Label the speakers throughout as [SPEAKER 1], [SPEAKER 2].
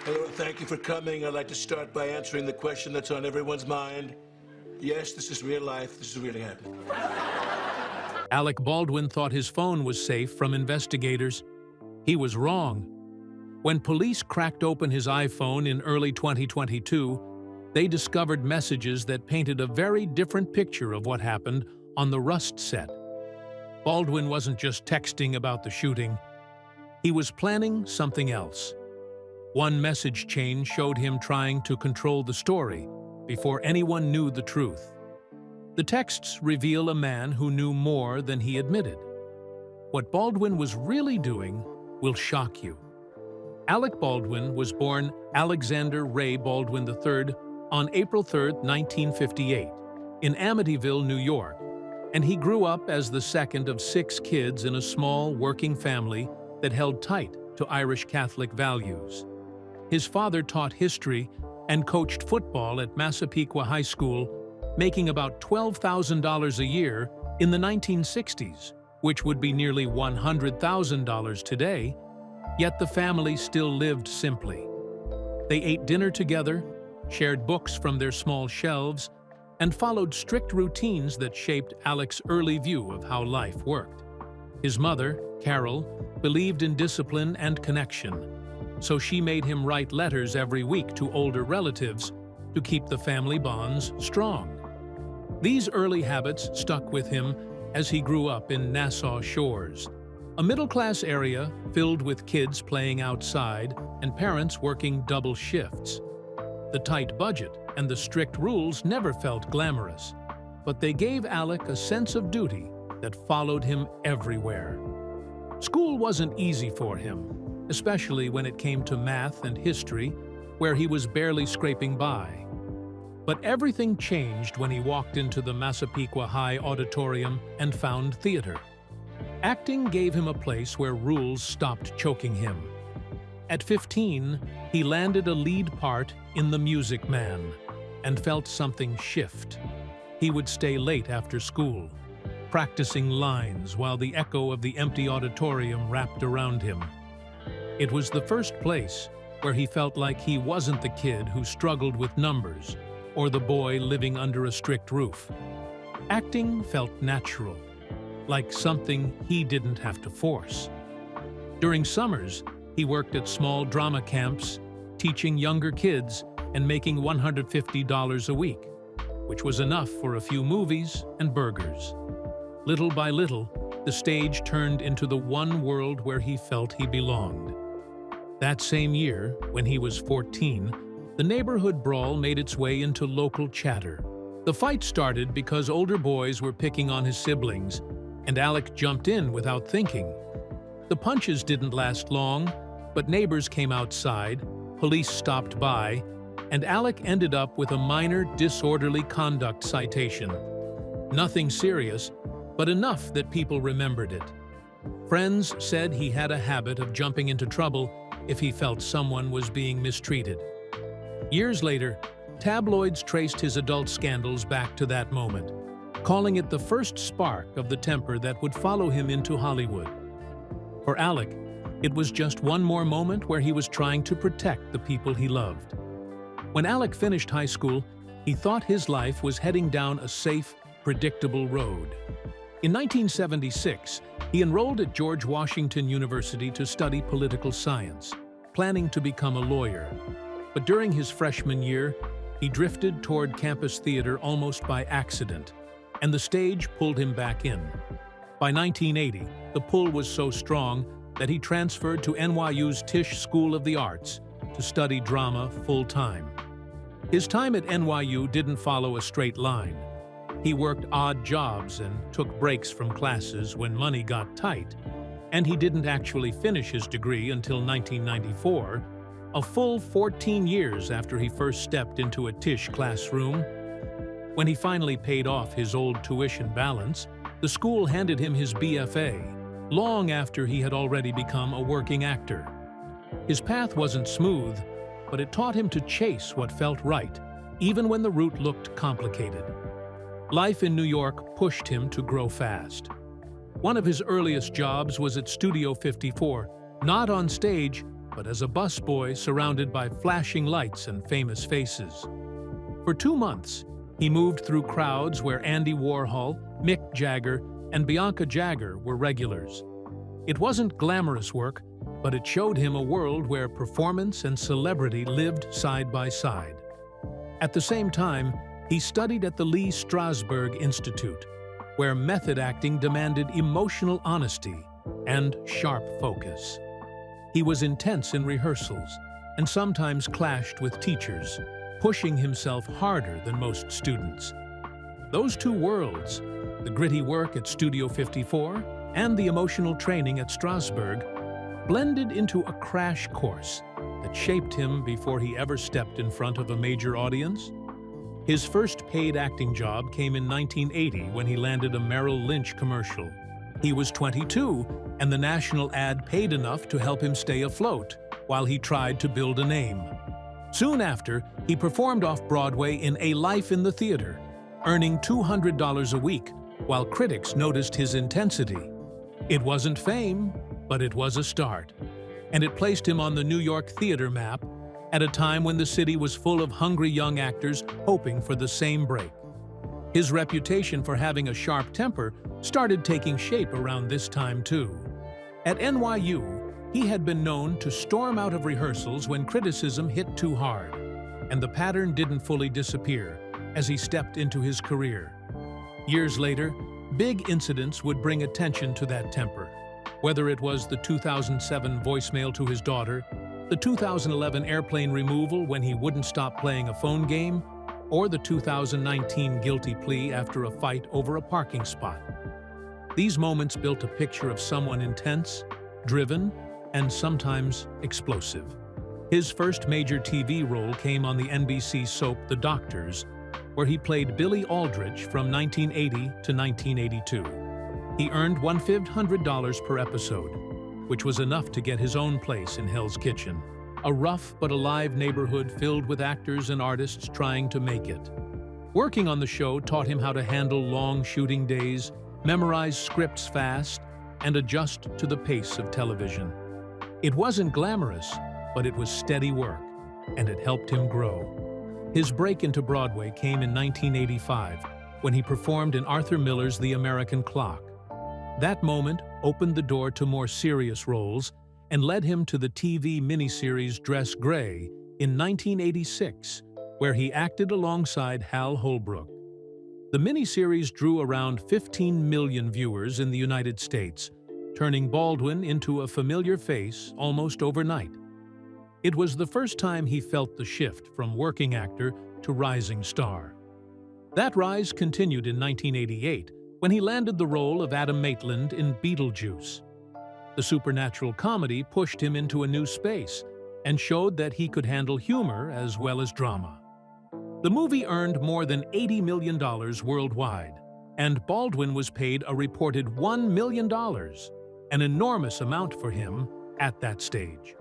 [SPEAKER 1] Hello, and thank you for coming. I'd like to start by answering the question that's on everyone's mind. Yes, this is real life. This is really happening.
[SPEAKER 2] Alec Baldwin thought his phone was safe from investigators. He was wrong. When police cracked open his iPhone in early 2022, they discovered messages that painted a very different picture of what happened on the Rust set. Baldwin wasn't just texting about the shooting. He was planning something else. One message chain showed him trying to control the story before anyone knew the truth. The texts reveal a man who knew more than he admitted. What Baldwin was really doing will shock you. Alec Baldwin was born Alexander Ray Baldwin III on April 3, 1958, in Amityville, New York, and he grew up as the second of 6 kids in a small, working family that held tight to Irish Catholic values. His father taught history and coached football at Massapequa High School, making about $12,000 a year in the 1960s, which would be nearly $100,000 today, yet the family still lived simply. They ate dinner together, shared books from their small shelves, and followed strict routines that shaped Alec's early view of how life worked. His mother, Carol, believed in discipline and connection, so she made him write letters every week to older relatives to keep the family bonds strong. These early habits stuck with him as he grew up in Nassau Shores, a middle-class area filled with kids playing outside and parents working double shifts. The tight budget and the strict rules never felt glamorous, but they gave Alec a sense of duty that followed him everywhere. School wasn't easy for him, especially when it came to math and history, where he was barely scraping by. But everything changed when he walked into the Massapequa High Auditorium and found theater. Acting gave him a place where rules stopped choking him. At 15, he landed a lead part in The Music Man and felt something shift. He would stay late after school, practicing lines while the echo of the empty auditorium wrapped around him. It was the first place where he felt like he wasn't the kid who struggled with numbers or the boy living under a strict roof. Acting felt natural, like something he didn't have to force. During summers, he worked at small drama camps, teaching younger kids and making $150 a week, which was enough for a few movies and burgers. Little by little, the stage turned into the one world where he felt he belonged. That same year, when he was 14, the neighborhood brawl made its way into local chatter. The fight started because older boys were picking on his siblings, and Alec jumped in without thinking. The punches didn't last long, but neighbors came outside, police stopped by, and Alec ended up with a minor disorderly conduct citation. Nothing serious, but enough that people remembered it. Friends said he had a habit of jumping into trouble if he felt someone was being mistreated. Years later, tabloids traced his adult scandals back to that moment, calling it the first spark of the temper that would follow him into Hollywood. For Alec, it was just one more moment where he was trying to protect the people he loved. When Alec finished high school, he thought his life was heading down a safe, predictable road. In 1976, he enrolled at George Washington University to study political science, planning to become a lawyer. But during his freshman year, he drifted toward campus theater almost by accident, and the stage pulled him back in. By 1980, the pull was so strong that he transferred to NYU's Tisch School of the Arts to study drama full-time. His time at NYU didn't follow a straight line. He worked odd jobs and took breaks from classes when money got tight, and he didn't actually finish his degree until 1994, a full 14 years after he first stepped into a Tisch classroom. When he finally paid off his old tuition balance, the school handed him his BFA, long after he had already become a working actor. His path wasn't smooth, but it taught him to chase what felt right, even when the route looked complicated. Life in New York pushed him to grow fast. One of his earliest jobs was at Studio 54, not on stage, but as a busboy surrounded by flashing lights and famous faces. For 2 months, he moved through crowds where Andy Warhol, Mick Jagger, and Bianca Jagger were regulars. It wasn't glamorous work, but it showed him a world where performance and celebrity lived side by side. At the same time, he studied at the Lee Strasberg Institute, where method acting demanded emotional honesty and sharp focus. He was intense in rehearsals and sometimes clashed with teachers, pushing himself harder than most students. Those two worlds, the gritty work at Studio 54 and the emotional training at Strasberg, blended into a crash course that shaped him before he ever stepped in front of a major audience. His first paid acting job came in 1980 when he landed a Merrill Lynch commercial. He was 22, and the national ad paid enough to help him stay afloat while he tried to build a name. Soon after, he performed off-Broadway in A Life in the Theater, earning $200 a week, while critics noticed his intensity. It wasn't fame, but it was a start, and it placed him on the New York theater map at a time when the city was full of hungry young actors hoping for the same break. His reputation for having a sharp temper started taking shape around this time too. At NYU, he had been known to storm out of rehearsals when criticism hit too hard, and the pattern didn't fully disappear as he stepped into his career. Years later, big incidents would bring attention to that temper, whether it was the 2007 voicemail to his daughter, the 2011 airplane removal when he wouldn't stop playing a phone game, or the 2019 guilty plea after a fight over a parking spot. These moments built a picture of someone intense, driven, and sometimes explosive. His first major TV role came on the NBC soap The Doctors, where he played Billy Aldrich from 1980 to 1982. He earned $1,500 per episode, which was enough to get his own place in Hell's Kitchen, a rough but alive neighborhood filled with actors and artists trying to make it. Working on the show taught him how to handle long shooting days, memorize scripts fast, and adjust to the pace of television. It wasn't glamorous, but it was steady work, and it helped him grow. His break into Broadway came in 1985, when he performed in Arthur Miller's The American Clock. That moment opened the door to more serious roles and led him to the TV miniseries Dress Gray in 1986, where he acted alongside Hal Holbrook. The miniseries drew around 15 million viewers in the United States, turning Baldwin into a familiar face almost overnight. It was the first time he felt the shift from working actor to rising star. That rise continued in 1988, when he landed the role of Adam Maitland in Beetlejuice. The supernatural comedy pushed him into a new space and showed that he could handle humor as well as drama. The movie earned more than $80 million worldwide, and Baldwin was paid a reported $1 million, an enormous amount for him at that stage.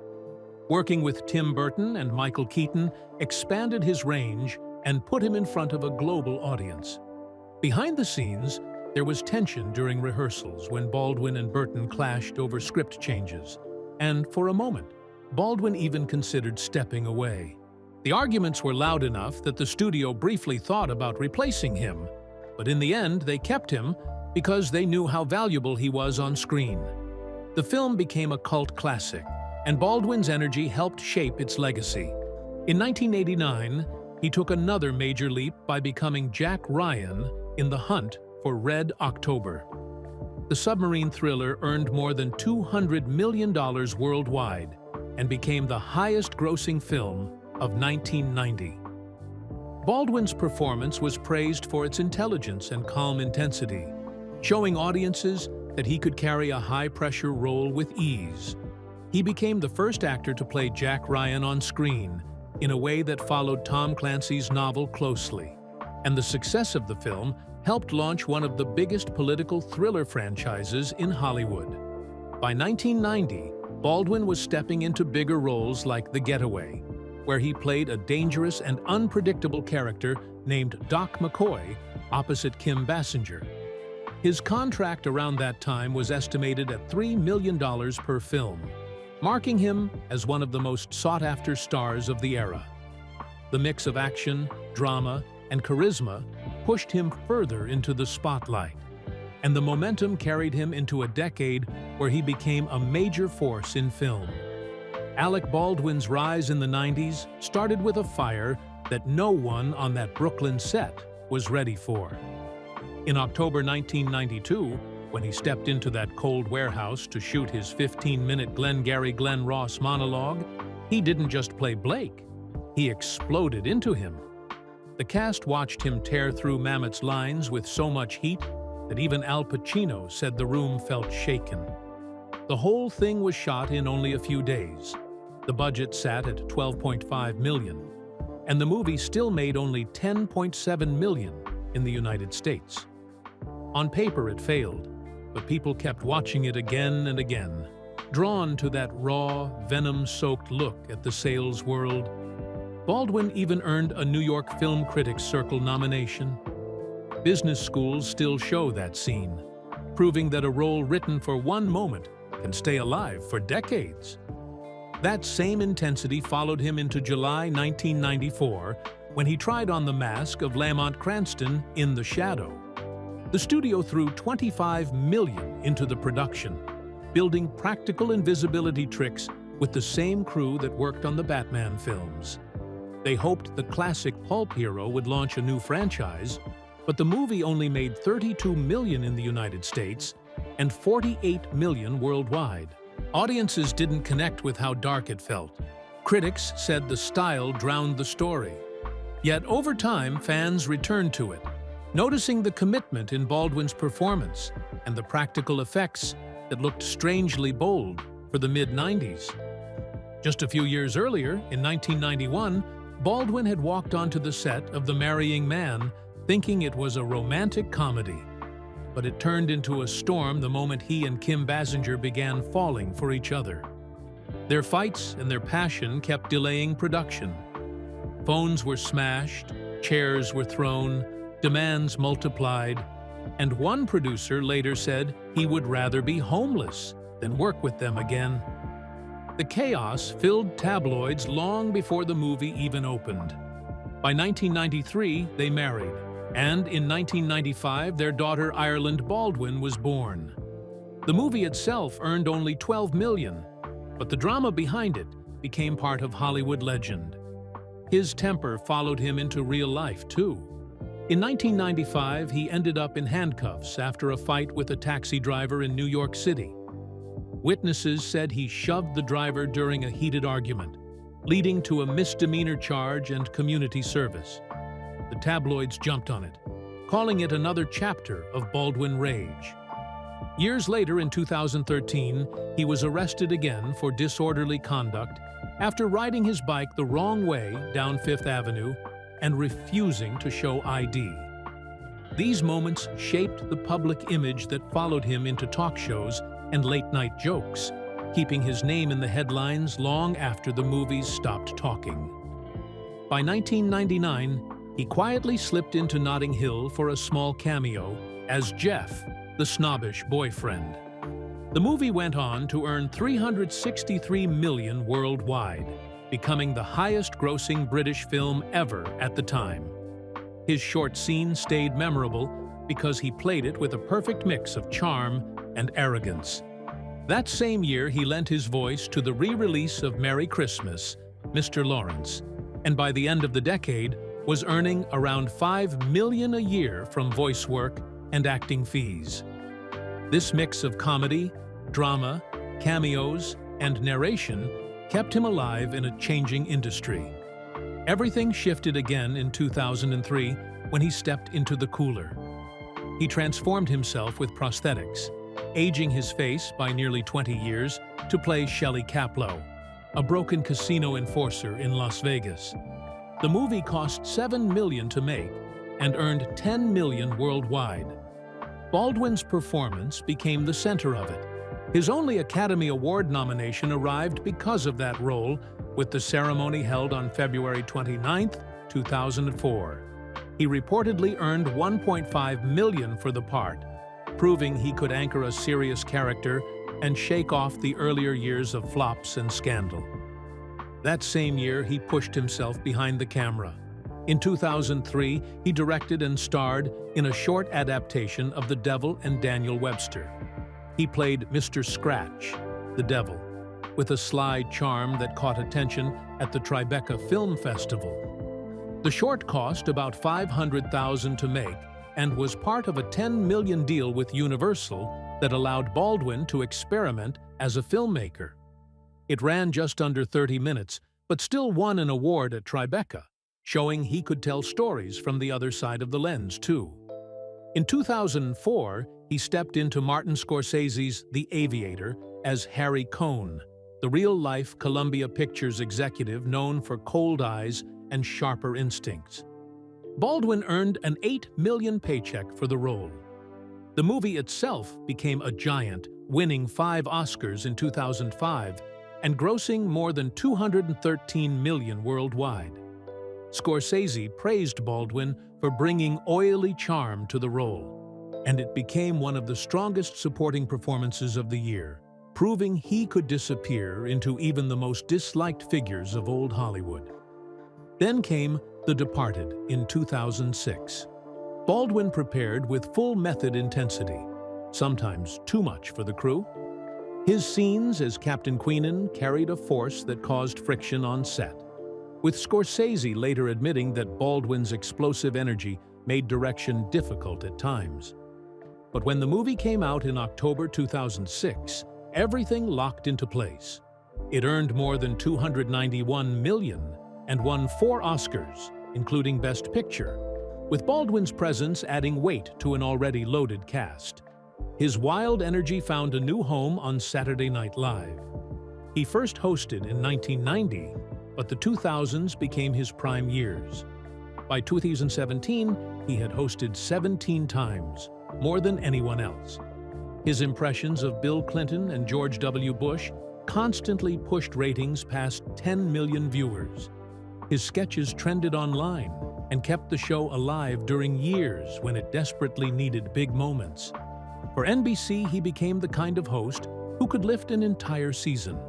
[SPEAKER 2] Working with Tim Burton and Michael Keaton expanded his range and put him in front of a global audience. Behind the scenes, there was tension during rehearsals when Baldwin and Burton clashed over script changes, and for a moment, Baldwin even considered stepping away. The arguments were loud enough that the studio briefly thought about replacing him, but in the end they kept him because they knew how valuable he was on screen. The film became a cult classic, and Baldwin's energy helped shape its legacy. In 1989, he took another major leap by becoming Jack Ryan in The Hunt for Red October. The submarine thriller earned more than $200 million worldwide and became the highest-grossing film of 1990. Baldwin's performance was praised for its intelligence and calm intensity, showing audiences that he could carry a high-pressure role with ease. He became the first actor to play Jack Ryan on screen in a way that followed Tom Clancy's novel closely, and the success of the film helped launch one of the biggest political thriller franchises in Hollywood. By 1990, Baldwin was stepping into bigger roles like The Getaway, where he played a dangerous and unpredictable character named Doc McCoy opposite Kim Basinger. His contract around that time was estimated at $3 million per film. marking him as one of the most sought-after stars of the era. The mix of action, drama, and charisma pushed him further into the spotlight, and the momentum carried him into a decade where he became a major force in film. Alec Baldwin's rise in the 90s started with a fire that no one on that Brooklyn set was ready for. In October 1992, when he stepped into that cold warehouse to shoot his 15-minute Glengarry Glen Ross monologue, he didn't just play Blake, he exploded into him. The cast watched him tear through Mamet's lines with so much heat that even Al Pacino said the room felt shaken. The whole thing was shot in only a few days. The budget sat at $12.5 million, and the movie still made only $10.7 million in the United States. On paper, it failed, but people kept watching it again and again, drawn to that raw, venom-soaked look at the sales world. Baldwin even earned a New York Film Critics Circle nomination. Business schools still show that scene, proving that a role written for one moment can stay alive for decades. That same intensity followed him into July 1994, when he tried on the mask of Lamont Cranston in The Shadow. The studio threw $25 million into the production, building practical invisibility tricks with the same crew that worked on the Batman films. They hoped the classic pulp hero would launch a new franchise, but the movie only made $32 million in the United States and $48 million worldwide. Audiences didn't connect with how dark it felt. Critics said the style drowned the story. Yet over time, fans returned to it, noticing the commitment in Baldwin's performance and the practical effects that looked strangely bold for the mid-90s. Just a few years earlier, in 1991, Baldwin had walked onto the set of The Marrying Man thinking it was a romantic comedy. But it turned into a storm the moment he and Kim Basinger began falling for each other. Their fights and their passion kept delaying production. Phones were smashed, chairs were thrown, demands multiplied, and one producer later said he would rather be homeless than work with them again. The chaos filled tabloids long before the movie even opened. By 1993, they married, and in 1995, their daughter Ireland Baldwin was born. The movie itself earned only $12 million, but the drama behind it became part of Hollywood legend. His temper followed him into real life, too. In 1995, he ended up in handcuffs after a fight with a taxi driver in New York City. Witnesses said he shoved the driver during a heated argument, leading to a misdemeanor charge and community service. The tabloids jumped on it, calling it another chapter of Baldwin rage. Years later, in 2013, he was arrested again for disorderly conduct after riding his bike the wrong way down Fifth Avenue and refusing to show ID. These moments shaped the public image that followed him into talk shows and late-night jokes, keeping his name in the headlines long after the movies stopped talking. By 1999, he quietly slipped into Notting Hill for a small cameo as Jeff, the snobbish boyfriend. The movie went on to earn $363 million worldwide, becoming the highest-grossing British film ever at the time. His short scene stayed memorable because he played it with a perfect mix of charm and arrogance. That same year, he lent his voice to the re-release of Merry Christmas, Mr. Lawrence, and by the end of the decade, was earning around $5 million a year from voice work and acting fees. This mix of comedy, drama, cameos, and narration kept him alive in a changing industry. Everything shifted again in 2003 when he stepped into the cooler. He transformed himself with prosthetics, aging his face by nearly 20 years to play Shelley Kaplow, a broken casino enforcer in Las Vegas. The movie cost $7 million to make and earned $10 million worldwide. Baldwin's performance became the center of it. His only Academy Award nomination arrived because of that role, with the ceremony held on February 29, 2004. He reportedly earned $1.5 million for the part, proving he could anchor a serious character and shake off the earlier years of flops and scandal. That same year, he pushed himself behind the camera. In 2003, he directed and starred in a short adaptation of The Devil and Daniel Webster. He played Mr. Scratch, the devil, with a sly charm that caught attention at the Tribeca Film Festival. The short cost about $500,000 to make and was part of a $10 million deal with Universal that allowed Baldwin to experiment as a filmmaker. It ran just under 30 minutes, but still won an award at Tribeca, showing he could tell stories from the other side of the lens, too. In 2004, he stepped into Martin Scorsese's The Aviator as Harry Cohn, the real-life Columbia Pictures executive known for cold eyes and sharper instincts. Baldwin earned an $8 million paycheck for the role. The movie itself became a giant, winning 5 Oscars in 2005 and grossing more than $213 million worldwide. Scorsese praised Baldwin for bringing oily charm to the role, and it became one of the strongest supporting performances of the year, proving he could disappear into even the most disliked figures of old Hollywood. Then came The Departed in 2006. Baldwin prepared with full method intensity, sometimes too much for the crew. His scenes as Captain Queenan carried a force that caused friction on set, with Scorsese later admitting that Baldwin's explosive energy made direction difficult at times. But when the movie came out in October 2006, everything locked into place. It earned more than $291 million and won 4 Oscars, including Best Picture, with Baldwin's presence adding weight to an already loaded cast. His wild energy found a new home on Saturday Night Live. He first hosted in 1990, but the 2000s became his prime years. By 2017, he had hosted 17 times, more than anyone else. His impressions of Bill Clinton and George W. Bush constantly pushed ratings past 10 million viewers. His sketches trended online and kept the show alive during years when it desperately needed big moments. For NBC, he became the kind of host who could lift an entire season.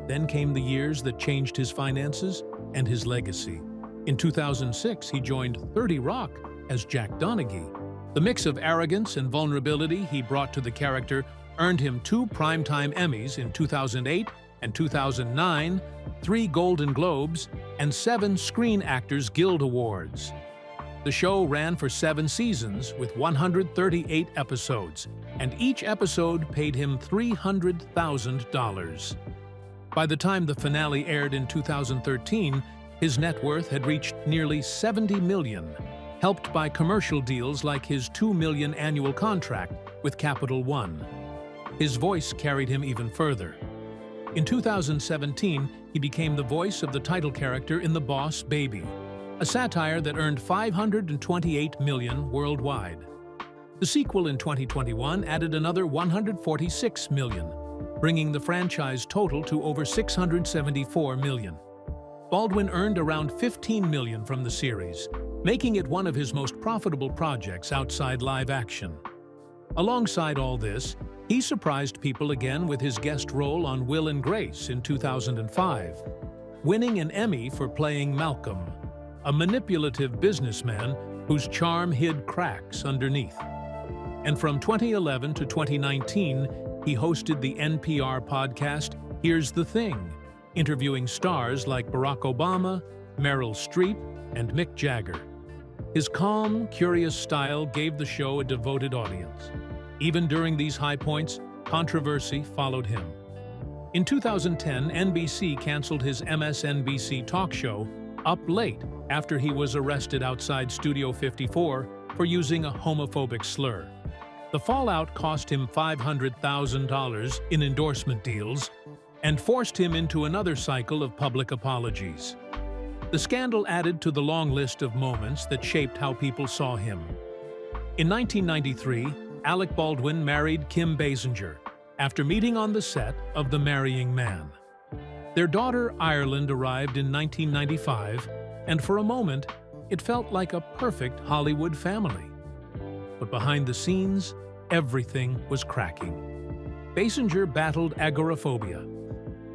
[SPEAKER 2] Then came the years that changed his finances and his legacy. In 2006, he joined 30 Rock as Jack Donaghy. The mix of arrogance and vulnerability he brought to the character earned him 2 Primetime Emmys in 2008 and 2009, 3 Golden Globes, and 7 Screen Actors Guild Awards. The show ran for 7 seasons with 138 episodes, and each episode paid him $300,000. By the time the finale aired in 2013, his net worth had reached nearly $70 million, helped by commercial deals like his $2 million annual contract with Capital One. His voice carried him even further. In 2017, he became the voice of the title character in The Boss Baby, a satire that earned $528 million worldwide. The sequel in 2021 added another $146 million, bringing the franchise total to over $674 million. Baldwin earned around $15 million from the series, making it one of his most profitable projects outside live action. Alongside all this, he surprised people again with his guest role on Will and Grace in 2005, winning an Emmy for playing Malcolm, a manipulative businessman whose charm hid cracks underneath. And from 2011 to 2019, he hosted the NPR podcast Here's the Thing, interviewing stars like Barack Obama, Meryl Streep, and Mick Jagger. His calm, curious style gave the show a devoted audience. Even during these high points, controversy followed him. In 2010, NBC canceled his MSNBC talk show Up Late after he was arrested outside Studio 54 for using a homophobic slur. The fallout cost him $500,000 in endorsement deals and forced him into another cycle of public apologies. The scandal added to the long list of moments that shaped how people saw him. In 1993, Alec Baldwin married Kim Basinger after meeting on the set of The Marrying Man. Their daughter Ireland arrived in 1995, and for a moment, it felt like a perfect Hollywood family. But behind the scenes, everything was cracking. Basinger battled agoraphobia.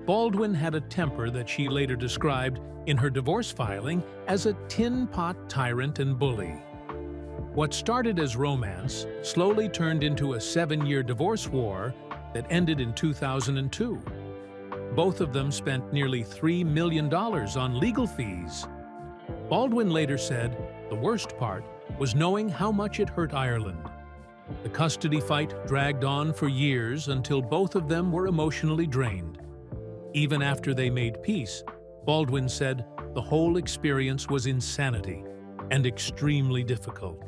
[SPEAKER 2] Baldwin had a temper that she later described in her divorce filing as a tin pot tyrant and bully. What started as romance slowly turned into a 7-year divorce war that ended in 2002. Both of them spent nearly $3 million on legal fees. Baldwin later said the worst part was knowing how much it hurt Ireland. The custody fight dragged on for years until both of them were emotionally drained. Even after they made peace, Baldwin said the whole experience was insanity and extremely difficult,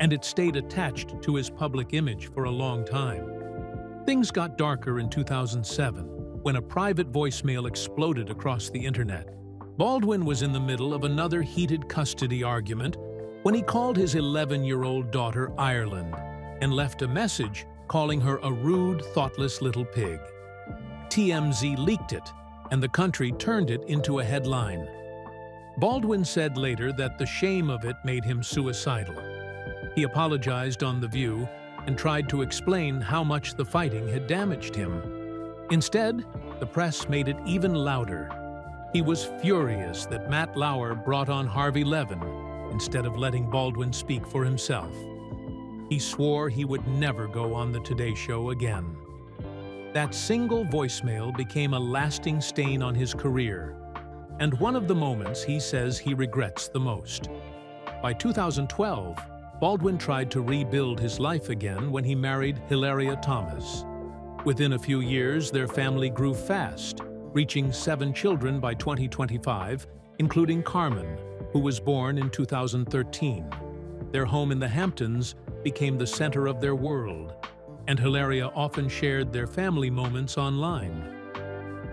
[SPEAKER 2] and it stayed attached to his public image for a long time. Things got darker in 2007 when a private voicemail exploded across the internet. Baldwin was in the middle of another heated custody argument when he called his 11-year-old daughter Ireland and left a message calling her a rude, thoughtless little pig. TMZ leaked it, and the country turned it into a headline. Baldwin said later that the shame of it made him suicidal. He apologized on The View and tried to explain how much the fighting had damaged him. Instead, the press made it even louder. He was furious that Matt Lauer brought on Harvey Levin instead of letting Baldwin speak for himself. He swore he would never go on the Today Show again. That single voicemail became a lasting stain on his career, and one of the moments he says he regrets the most. By 2012, Baldwin tried to rebuild his life again when he married Hilaria Thomas. Within a few years, their family grew fast, reaching 7 children by 2025, including Carmen, who was born in 2013. Their home in the Hamptons became the center of their world, and Hilaria often shared their family moments online.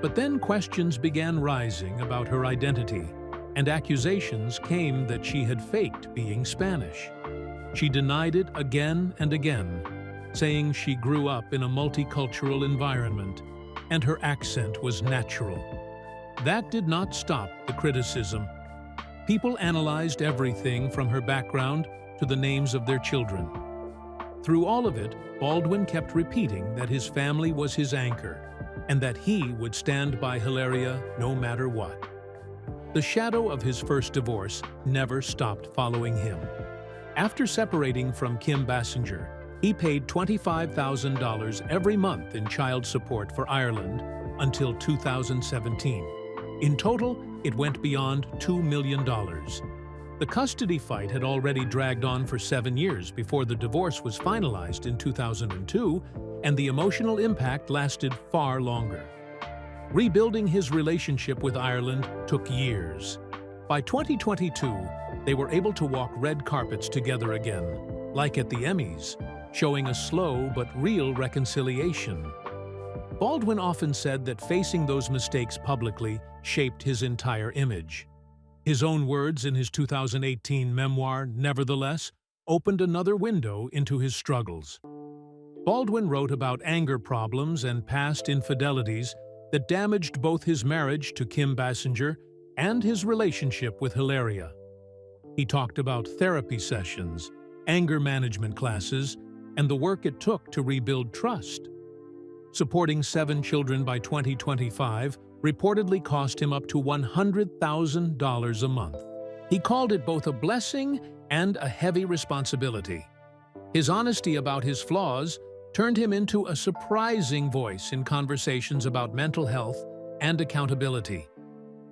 [SPEAKER 2] But then questions began rising about her identity, and accusations came that she had faked being Spanish. She denied it again and again, saying she grew up in a multicultural environment and her accent was natural. That did not stop the criticism. People analyzed everything from her background to the names of their children. Through all of it, Baldwin kept repeating that his family was his anchor and that he would stand by Hilaria no matter what. The shadow of his first divorce never stopped following him. After separating from Kim Basinger, he paid $25,000 every month in child support for Ireland until 2017. In total, it went beyond $2 million. The custody fight had already dragged on for 7 years before the divorce was finalized in 2002, and the emotional impact lasted far longer. Rebuilding his relationship with Ireland took years. By 2022, they were able to walk red carpets together again, like at the Emmys, showing a slow but real reconciliation. Baldwin often said that facing those mistakes publicly shaped his entire image. His own words in his 2018 memoir, Nevertheless, opened another window into his struggles. Baldwin wrote about anger problems and past infidelities that damaged both his marriage to Kim Basinger and his relationship with Hilaria. He talked about therapy sessions, anger management classes, and the work it took to rebuild trust. Supporting 7 children by 2025 reportedly cost him up to $100,000 a month. He called it both a blessing and a heavy responsibility. His honesty about his flaws turned him into a surprising voice in conversations about mental health and accountability.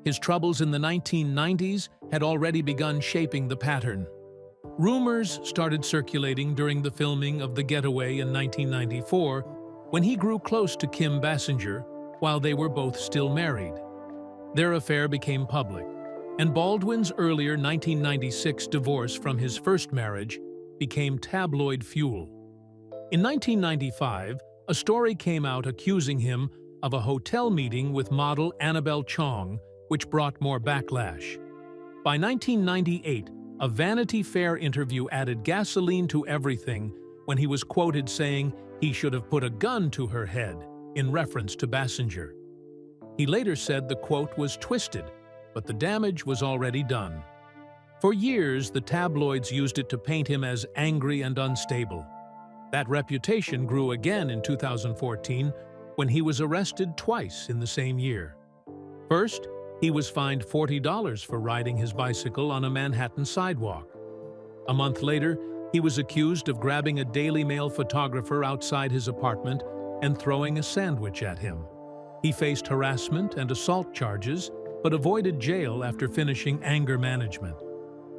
[SPEAKER 2] His troubles in the 1990s had already begun shaping the pattern. Rumors started circulating during the filming of The Getaway in 1994 when he grew close to Kim Basinger while they were both still married. Their affair became public, and Baldwin's earlier 1996 divorce from his first marriage became tabloid fuel. In 1995, a story came out accusing him of a hotel meeting with model Annabelle Chong, which brought more backlash. By 1998, a Vanity Fair interview added gasoline to everything when he was quoted saying he should have put a gun to her head, in reference to Basinger. He later said the quote was twisted, but the damage was already done. For years, the tabloids used it to paint him as angry and unstable. That reputation grew again in 2014 when he was arrested twice in the same year. First, he was fined $40 for riding his bicycle on a Manhattan sidewalk. A month later, he was accused of grabbing a Daily Mail photographer outside his apartment and throwing a sandwich at him. He faced harassment and assault charges, but avoided jail after finishing anger management.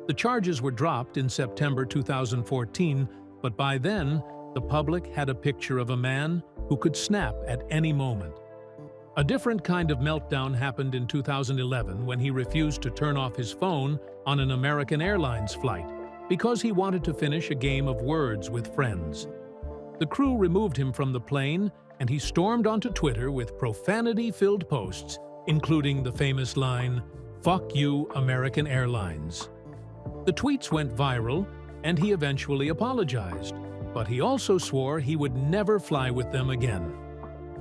[SPEAKER 2] The charges were dropped in September 2014, but by then, the public had a picture of a man who could snap at any moment. A different kind of meltdown happened in 2011 when he refused to turn off his phone on an American Airlines flight because he wanted to finish a game of words with friends. The crew removed him from the plane, and he stormed onto Twitter with profanity-filled posts, including the famous line, "Fuck you, American Airlines." The tweets went viral, and he eventually apologized, but he also swore he would never fly with them again.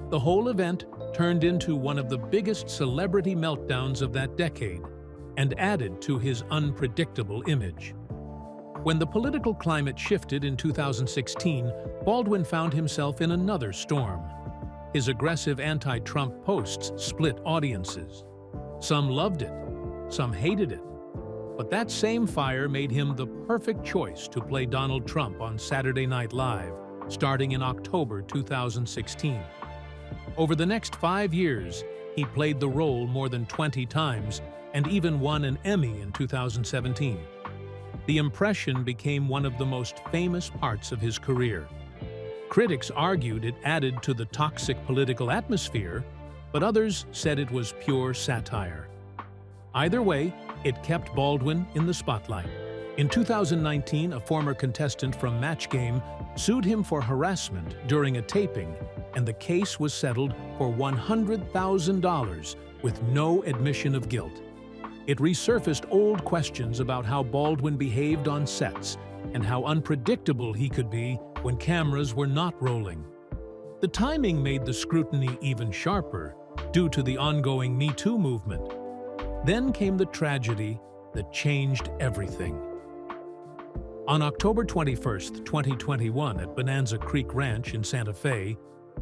[SPEAKER 2] The whole event turned into one of the biggest celebrity meltdowns of that decade and added to his unpredictable image. When the political climate shifted in 2016, Baldwin found himself in another storm. His aggressive anti-Trump posts split audiences. Some loved it, some hated it. But that same fire made him the perfect choice to play Donald Trump on Saturday Night Live, starting in October 2016. Over the next 5 years, he played the role more than 20 times and even won an Emmy in 2017. The impression became one of the most famous parts of his career. Critics argued it added to the toxic political atmosphere, but others said it was pure satire. Either way, it kept Baldwin in the spotlight. In 2019, a former contestant from Match Game sued him for harassment during a taping, and the case was settled for $100,000 with no admission of guilt. It resurfaced old questions about how Baldwin behaved on sets and how unpredictable he could be when cameras were not rolling. The timing made the scrutiny even sharper due to the ongoing Me Too movement. Then came the tragedy that changed everything. On October 21, 2021, at Bonanza Creek Ranch in Santa Fe,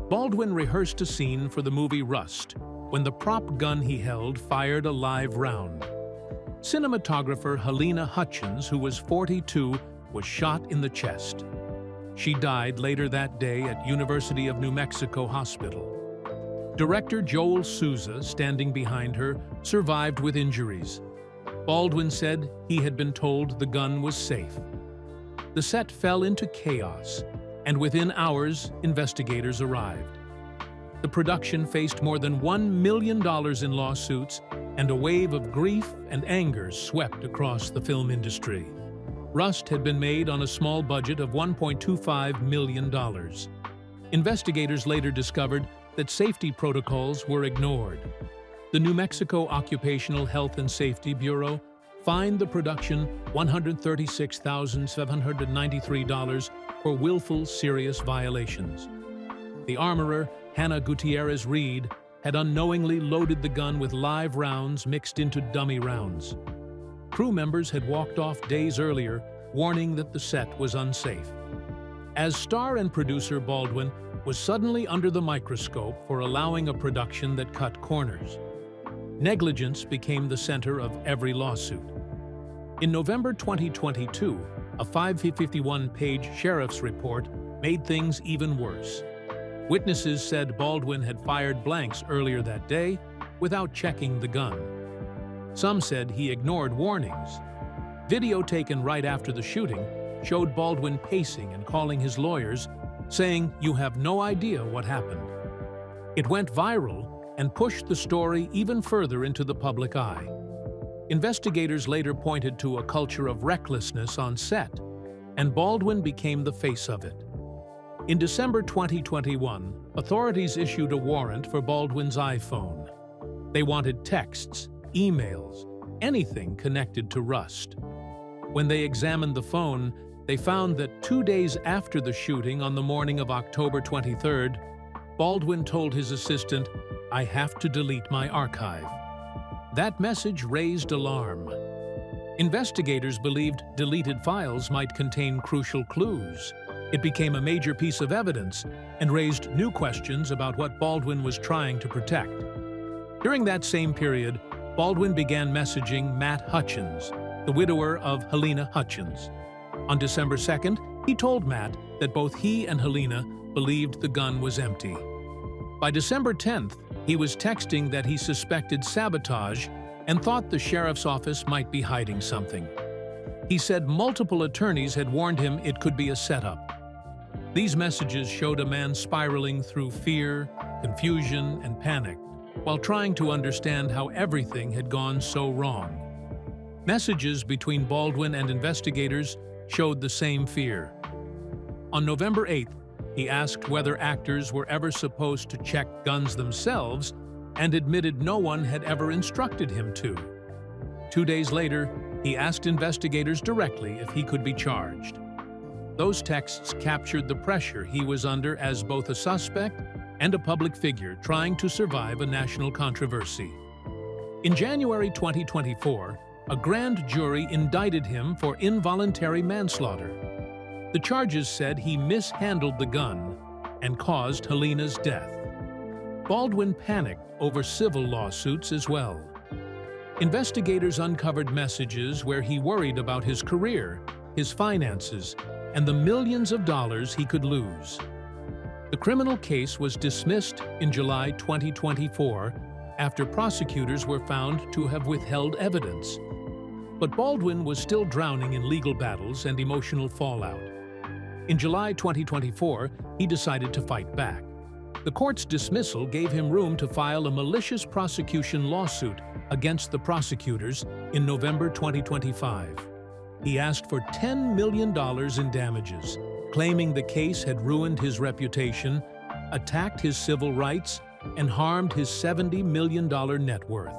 [SPEAKER 2] Baldwin rehearsed a scene for the movie Rust when the prop gun he held fired a live round. Cinematographer Helena Hutchins, who was 42, was shot in the chest. She died later that day at University of New Mexico Hospital. Director Joel Souza, standing behind her, survived with injuries. Baldwin said he had been told the gun was safe. The set fell into chaos, and within hours, investigators arrived. The production faced more than $1 million in lawsuits, and a wave of grief and anger swept across the film industry. Rust had been made on a small budget of $1.25 million. Investigators later discovered that safety protocols were ignored. The New Mexico Occupational Health and Safety Bureau fined the production $136,793 for willful serious violations. The armorer, Hannah Gutierrez Reed, had unknowingly loaded the gun with live rounds mixed into dummy rounds. Crew members had walked off days earlier, warning that the set was unsafe. As star and producer, Baldwin was suddenly under the microscope for allowing a production that cut corners. Negligence became the center of every lawsuit. In November 2022, a 551-page sheriff's report made things even worse. Witnesses said Baldwin had fired blanks earlier that day without checking the gun. Some said he ignored warnings. Video taken right after the shooting showed Baldwin pacing and calling his lawyers, saying, "You have no idea what happened." It went viral and pushed the story even further into the public eye. Investigators later pointed to a culture of recklessness on set, and Baldwin became the face of it. In December 2021, authorities issued a warrant for Baldwin's iPhone. They wanted texts, emails, anything connected to Rust. When they examined the phone, they found that 2 days after the shooting on the morning of October 23rd, Baldwin told his assistant, "I have to delete my archive." That message raised alarm. Investigators believed deleted files might contain crucial clues. It became a major piece of evidence and raised new questions about what Baldwin was trying to protect. During that same period, Baldwin began messaging Matt Hutchins, the widower of Helena Hutchins. On December 2nd, he told Matt that both he and Helena believed the gun was empty. By December 10th, he was texting that he suspected sabotage and thought the sheriff's office might be hiding something. He said multiple attorneys had warned him it could be a setup. These messages showed a man spiraling through fear, confusion, and panic, while trying to understand how everything had gone so wrong. Messages between Baldwin and investigators showed the same fear. On November 8th, he asked whether actors were ever supposed to check guns themselves and admitted no one had ever instructed him to. 2 days later, he asked investigators directly if he could be charged. Those texts captured the pressure he was under as both a suspect and a public figure trying to survive a national controversy. In January 2024, a grand jury indicted him for involuntary manslaughter. The charges said he mishandled the gun and caused Helena's death. Baldwin panicked over civil lawsuits as well. Investigators uncovered messages where he worried about his career, his finances, and the millions of dollars he could lose. The criminal case was dismissed in July 2024 after prosecutors were found to have withheld evidence. But Baldwin was still drowning in legal battles and emotional fallout. In July 2024, he decided to fight back. The court's dismissal gave him room to file a malicious prosecution lawsuit against the prosecutors in November 2025. He asked for $10 million in damages, claiming the case had ruined his reputation, attacked his civil rights, and harmed his $70 million net worth.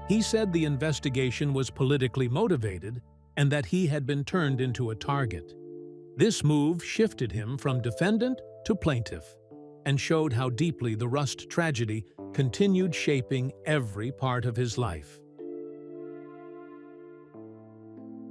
[SPEAKER 2] He said the investigation was politically motivated and that he had been turned into a target. This move shifted him from defendant to plaintiff and showed how deeply the Rust tragedy continued shaping every part of his life.